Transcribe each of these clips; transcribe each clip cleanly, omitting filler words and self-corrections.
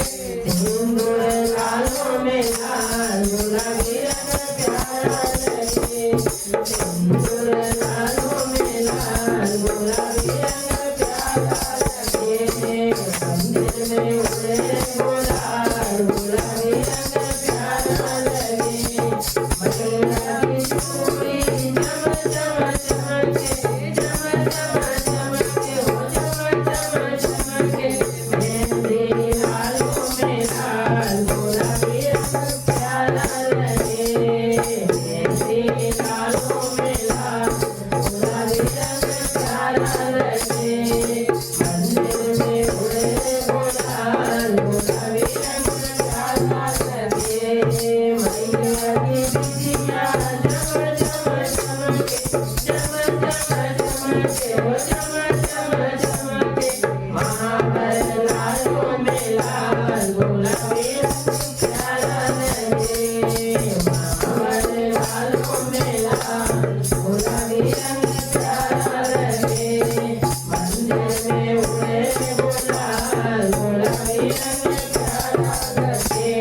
सिंदूर लालों में लाल गुलाबी रंग प्यारा लगे। सिंदूर लालों में लाल गुलाबी रंग प्यारा लगे। मंदिर में उड़े गुलाल गुलाबी रंग प्यारा लगे। मटुरा की चूड़ी चम चम चमके, चम चम चमके, हो चम चम चमके। मेहंदी लालों में लाल गुलाबी रंग प्यारा लगे। मेहंदी लालों में लाल गुलाबी रंग प्यारा लगे। मंदिर में उड़े गुलाल गुलाबी रंग प्यारा लगे। मैया की बिटिया चम चम चमके, चम चम चमके, हो चम चम चमके। महावर लालों में लाल गुलाबी रंग प्यारा लगे। महावर लालों में लाल गुलाबी रंग प्यारा लगे। मंदिर में उड़े गुलाल गुलाबी रंग प्यारा लगे।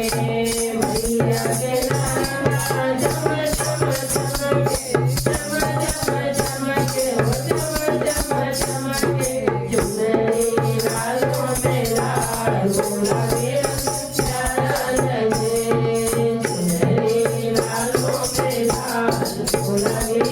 मैया के नाना चम चम चमके, चम चम चमके, हो चम चम चमके। चुनरी लालों में लाल गुलाबी रंग प्यारा लगे। चुनरी लालों में लाल गुलाबी